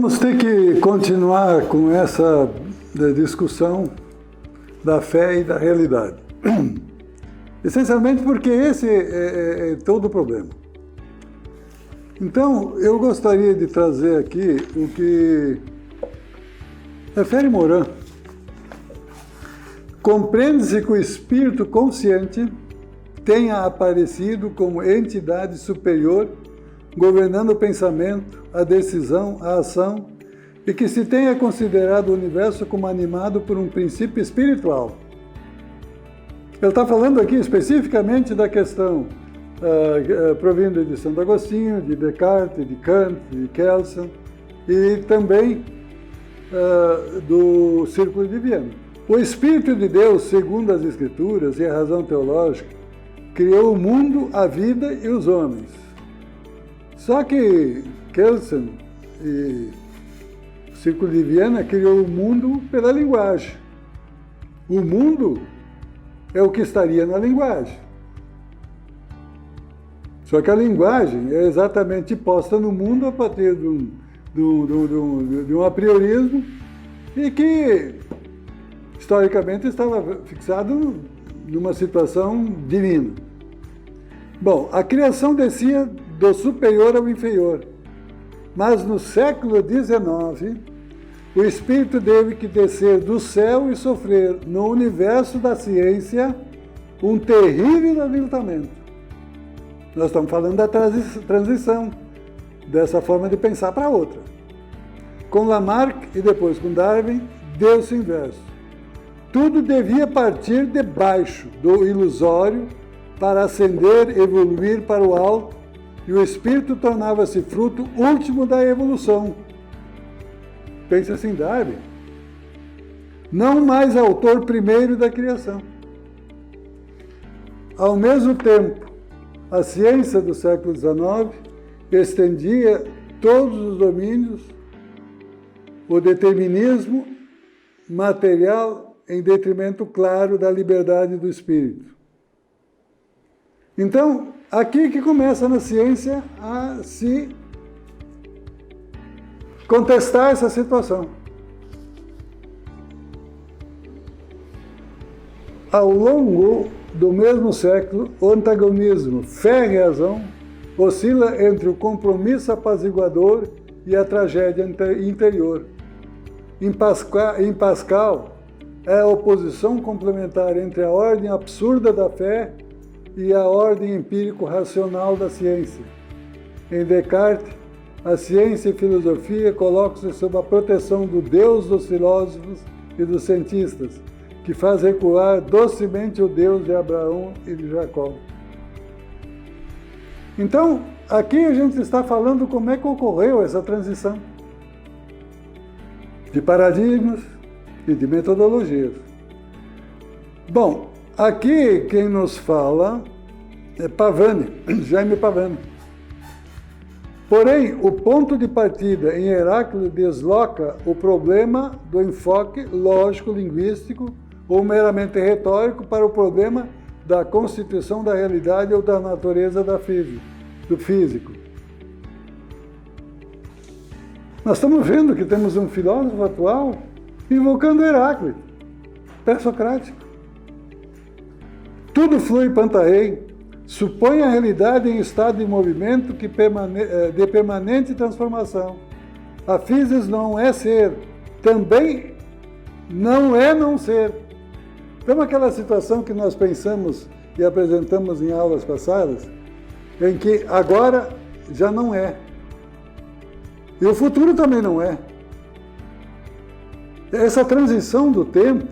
vamos ter que continuar com essa discussão da fé e da realidade. Essencialmente porque esse é todo o problema. Então, eu gostaria de trazer aqui o que refere Morin. Compreende-se que o espírito consciente tenha aparecido como entidade superior, governando o pensamento, a decisão, a ação, e que se tenha considerado o universo como animado por um princípio espiritual. Ele está falando aqui especificamente da questão provinda de Santo Agostinho, de Descartes, de Kant, de Kelsen, e também do Círculo de Viena. O Espírito de Deus, segundo as Escrituras e a razão teológica, criou o mundo, a vida e os homens. Só que Kelsen e o Círculo de Viena criou o mundo pela linguagem. O mundo é o que estaria na linguagem. Só que a linguagem é exatamente posta no mundo a partir de um apriorismo e que, historicamente, estava fixado numa situação divina. Bom, a criação descia do superior ao inferior, mas no século XIX, o espírito teve que descer do céu e sofrer no universo da ciência um terrível aviltamento. Nós estamos falando da transição dessa forma de pensar para outra. Com Lamarck e depois com Darwin, deu-se o inverso. Tudo devia partir de baixo, do ilusório, para ascender, evoluir para o alto, e o espírito tornava-se fruto último da evolução. Pense assim, Darwin. Não mais autor primeiro da criação. Ao mesmo tempo, a ciência do século XIX estendia todos os domínios, o determinismo material em detrimento claro da liberdade do espírito. Então, aqui que começa na ciência a se contestar essa situação. Ao longo do mesmo século, o antagonismo fé e razão oscila entre o compromisso apaziguador e a tragédia interior. Em Pascal, é a oposição complementar entre a ordem absurda da fé e a ordem empírico-racional da ciência. Em Descartes, a ciência e a filosofia colocam-se sob a proteção do Deus dos filósofos e dos cientistas, que faz recuar docemente o Deus de Abraão e de Jacó. Então, aqui a gente está falando como é que ocorreu essa transição de paradigmas e de metodologias. Bom, aqui quem nos fala é Pavani, Jaime Pavani. Porém, o ponto de partida em Heráclito desloca o problema do enfoque lógico-linguístico ou meramente retórico para o problema da constituição da realidade ou da natureza do físico. Nós estamos vendo que temos um filósofo atual invocando Heráclito, pré-socrático. Tudo flui pantarrei, supõe a realidade em estado de movimento de permanente transformação. A physis não é ser, também não é não ser. Então, aquela situação que nós pensamos e apresentamos em aulas passadas, em que agora já não é. E o futuro também não é. Essa transição do tempo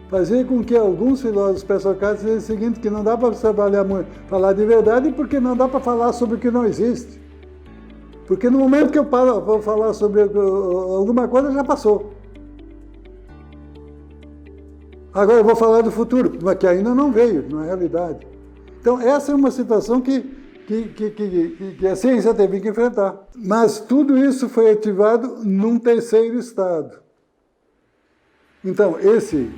fazia com que alguns filósofos pré-socráticos dizem o seguinte, que não dá para falar de verdade porque não dá para falar sobre o que não existe. Porque no momento que eu vou falar sobre alguma coisa, já passou. Agora eu vou falar do futuro, mas que ainda não veio, na realidade. Então essa é uma situação que a ciência teve que enfrentar. Mas tudo isso foi ativado num terceiro estado. Então esse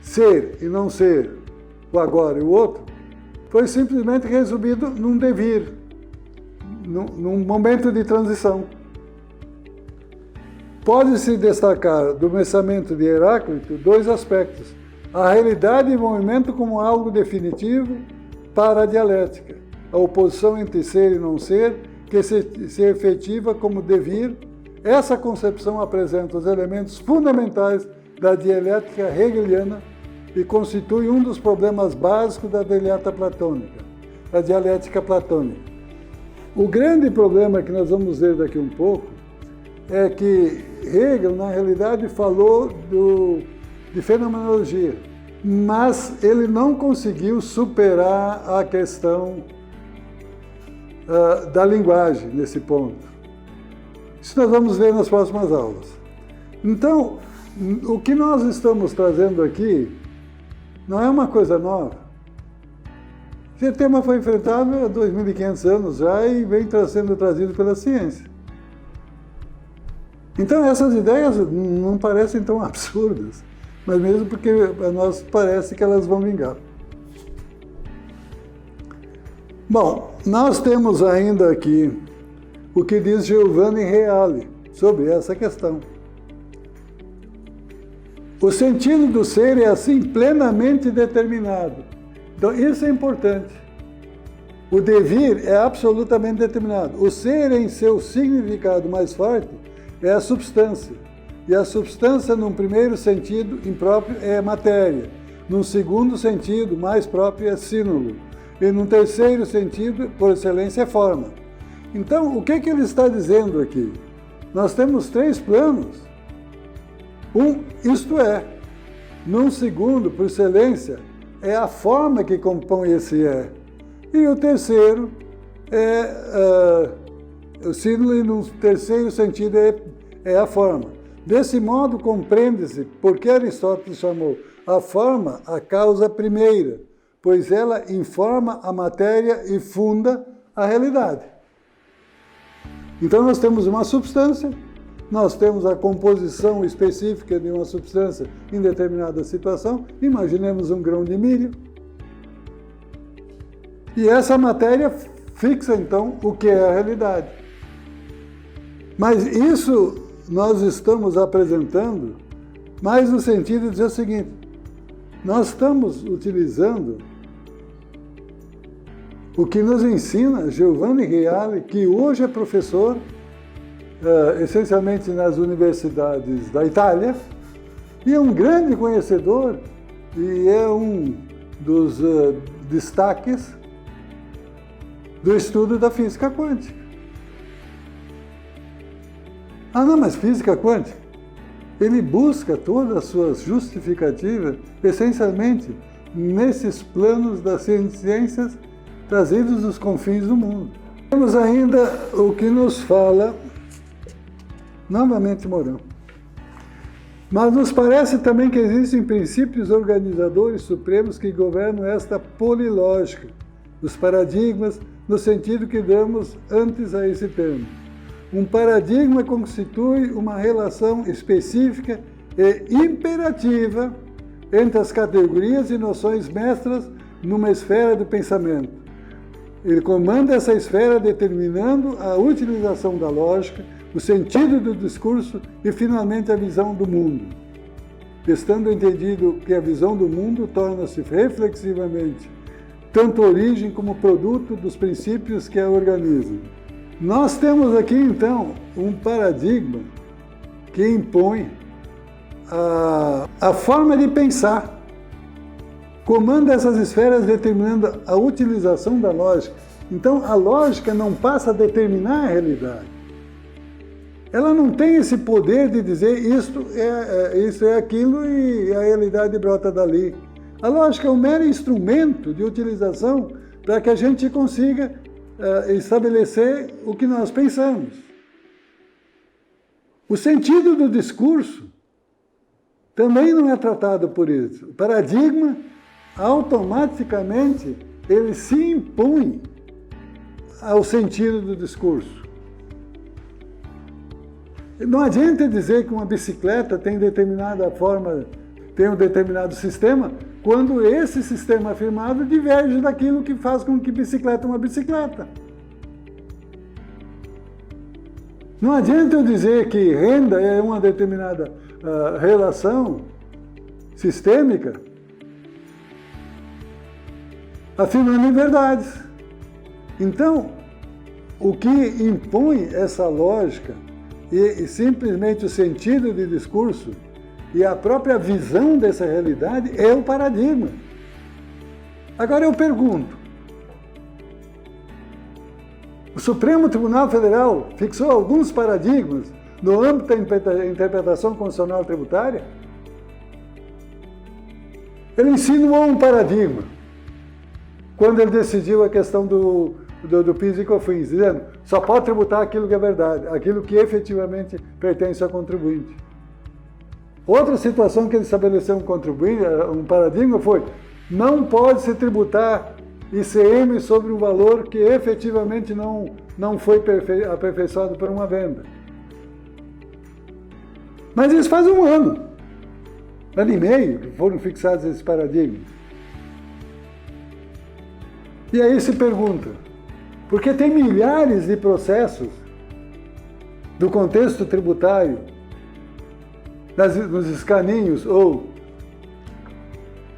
ser e não ser, o agora e o outro, foi simplesmente resumido num devir, num momento de transição. pode-se destacar do pensamento de Heráclito dois aspectos: a realidade e movimento como algo definitivo para a dialética, a oposição entre ser e não ser, que se efetiva como devir. Essa concepção apresenta os elementos fundamentais da dialética hegeliana e constitui um dos problemas básicos da dialética platônica, a dialética platônica. O grande problema que nós vamos ver daqui um pouco é que Hegel, na realidade, falou de fenomenologia, mas ele não conseguiu superar a questão da linguagem nesse ponto. Isso nós vamos ver nas próximas aulas. Então, o que nós estamos trazendo aqui não é uma coisa nova. Esse tema foi enfrentado há 2.500 anos já e vem sendo trazido pela ciência. Então essas ideias não parecem tão absurdas, mas mesmo porque a nós parece que elas vão vingar. Bom, nós temos ainda aqui o que diz Giovanni Reale sobre essa questão. O sentido do ser é assim plenamente determinado. Então isso é importante. O devir é absolutamente determinado. O ser em seu significado mais forte é a substância. E a substância, num primeiro sentido impróprio, é matéria. Num segundo sentido, mais próprio, é símbolo. E num terceiro sentido, por excelência, é forma. Então, o que ele está dizendo aqui? Nós temos três planos. Isto é. Num segundo, por excelência, é a forma que compõe esse é. E o terceiro é o símbolo, e no terceiro sentido é a forma. Desse modo, compreende-se por que Aristóteles chamou a forma a causa primeira, pois ela informa a matéria e funda a realidade. Então nós temos uma substância, nós temos a composição específica de uma substância em determinada situação. Imaginemos um grão de milho. E essa matéria fixa, então, o que é a realidade. Mas isso nós estamos apresentando mais no sentido de dizer o seguinte: nós estamos utilizando o que nos ensina Giovanni Reale, que hoje é professor, essencialmente nas universidades da Itália, e é um grande conhecedor, e é um dos destaques do estudo da física quântica. Ah, não, mas física quântica? Ele busca todas as suas justificativas, essencialmente, nesses planos das ciências trazidos dos confins do mundo. Temos ainda o que nos fala, novamente Mourão. Mas nos parece também que existem princípios organizadores supremos que governam esta polilógica, os paradigmas, no sentido que damos antes a esse termo. Um paradigma constitui uma relação específica e imperativa entre as categorias e noções mestras numa esfera do pensamento. Ele comanda essa esfera determinando a utilização da lógica, o sentido do discurso e, finalmente, a visão do mundo. Estando entendido que a visão do mundo torna-se reflexivamente tanto origem como produto dos princípios que a organizam. Nós temos aqui, então, um paradigma que impõe a forma de pensar. Comanda essas esferas determinando a utilização da lógica. Então, a lógica não passa a determinar a realidade. Ela não tem esse poder de dizer isso é aquilo e a realidade brota dali. A lógica é um mero instrumento de utilização para que a gente consiga estabelecer o que nós pensamos. O sentido do discurso também não é tratado por isso. O paradigma, automaticamente, ele se impõe ao sentido do discurso. Não adianta dizer que uma bicicleta tem determinada forma, tem um determinado sistema, quando esse sistema afirmado diverge daquilo que faz com que bicicleta é uma bicicleta. Não adianta eu dizer que renda é uma determinada relação sistêmica, afirmando verdades. Então, o que impõe essa lógica e simplesmente o sentido de discurso e a própria visão dessa realidade é o paradigma. Agora eu pergunto, o Supremo Tribunal Federal fixou alguns paradigmas no âmbito da interpretação constitucional tributária? Ele insinuou um paradigma quando ele decidiu a questão do PIS e COFINS, dizendo só pode tributar aquilo que é verdade, aquilo que efetivamente pertence ao contribuinte. Outra situação que ele estabeleceu um paradigma foi não pode se tributar ICM sobre um valor que efetivamente não foi aperfeiçoado por uma venda. Mas isso faz um ano e meio que foram fixados esses paradigmas. E aí se pergunta, porque tem milhares de processos do contexto tributário, nos escaninhos ou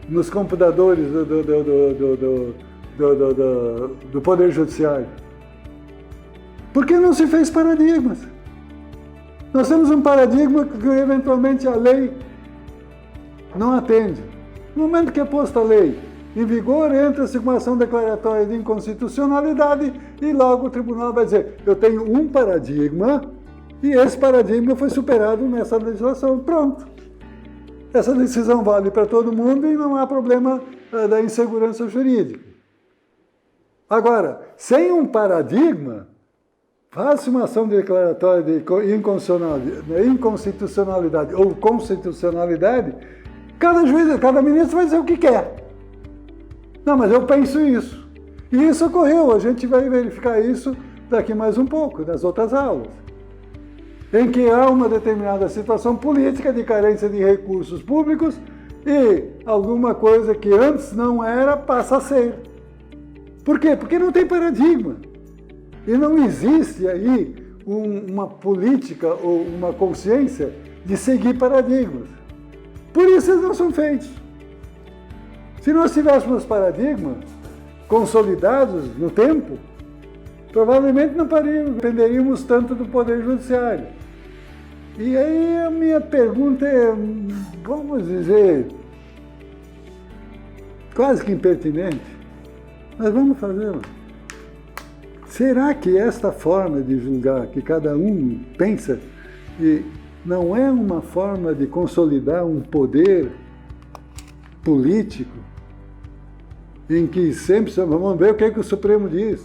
nos computadores do Poder Judiciário. Por que não se fez paradigmas? Nós temos um paradigma que eventualmente a lei não atende. No momento que é posta a lei em vigor, entra-se com uma ação declaratória de inconstitucionalidade e logo o tribunal vai dizer, eu tenho um paradigma e esse paradigma foi superado nessa legislação. Pronto. Essa decisão vale para todo mundo e não há problema da insegurança jurídica. Agora, sem um paradigma, faz uma ação declaratória de inconstitucionalidade ou constitucionalidade, cada juiz, cada ministro vai dizer o que quer. Não, mas eu penso isso. E isso ocorreu, a gente vai verificar isso daqui mais um pouco, nas outras aulas. Em que há uma determinada situação política de carência de recursos públicos e alguma coisa que antes não era, passa a ser. Por quê? Porque não tem paradigma. E não existe aí uma política ou uma consciência de seguir paradigmas. Por isso eles não são feitos. Se nós tivéssemos paradigmas consolidados no tempo, provavelmente não dependeríamos tanto do Poder Judiciário. E aí a minha pergunta é, vamos dizer, quase que impertinente, mas vamos fazê-la. Será que esta forma de julgar que cada um pensa e não é uma forma de consolidar um poder político em que sempre vamos ver o que o Supremo diz.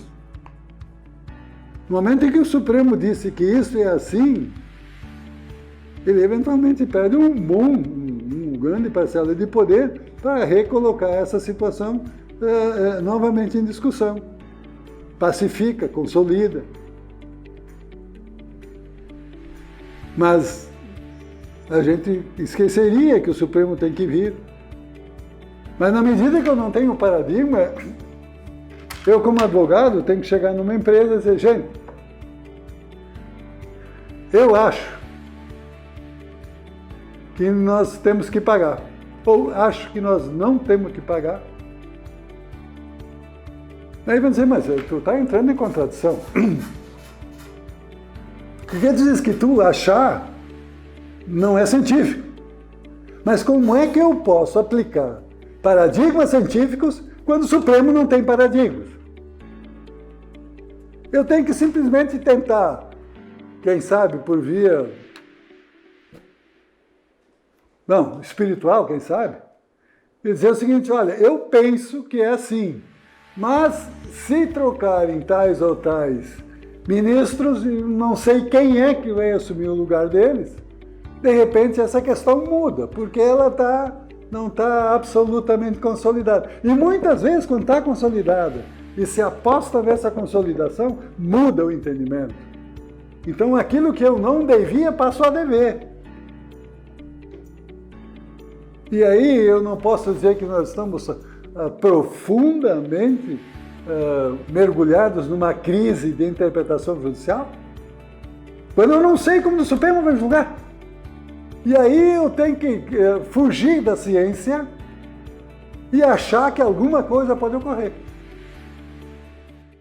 No momento em que o Supremo disse que isso é assim, ele eventualmente perde um grande parcela de poder para recolocar essa situação novamente em discussão. Pacifica, consolida. Mas a gente esqueceria que o Supremo tem que vir. Mas na medida que eu não tenho paradigma, eu como advogado tenho que chegar numa empresa e dizer, gente, eu acho que nós temos que pagar, ou acho que nós não temos que pagar. Aí vão dizer, mas tu está entrando em contradição. Porque diz que tu achar não é científico. Mas como é que eu posso aplicar paradigmas científicos quando o Supremo não tem paradigmas? Eu tenho que simplesmente tentar, quem sabe por via, espiritual, quem sabe, e dizer o seguinte, olha, eu penso que é assim, mas se trocarem tais ou tais ministros, não sei quem é que vai assumir o lugar deles, de repente essa questão muda, porque ela não está absolutamente consolidada. E muitas vezes, quando está consolidada e se aposta nessa consolidação, muda o entendimento. Então aquilo que eu não devia, passou a dever. E aí eu não posso dizer que nós estamos profundamente mergulhados numa crise de interpretação judicial? quando eu não sei como o Supremo vai julgar. E aí eu tenho que fugir da ciência e achar que alguma coisa pode ocorrer.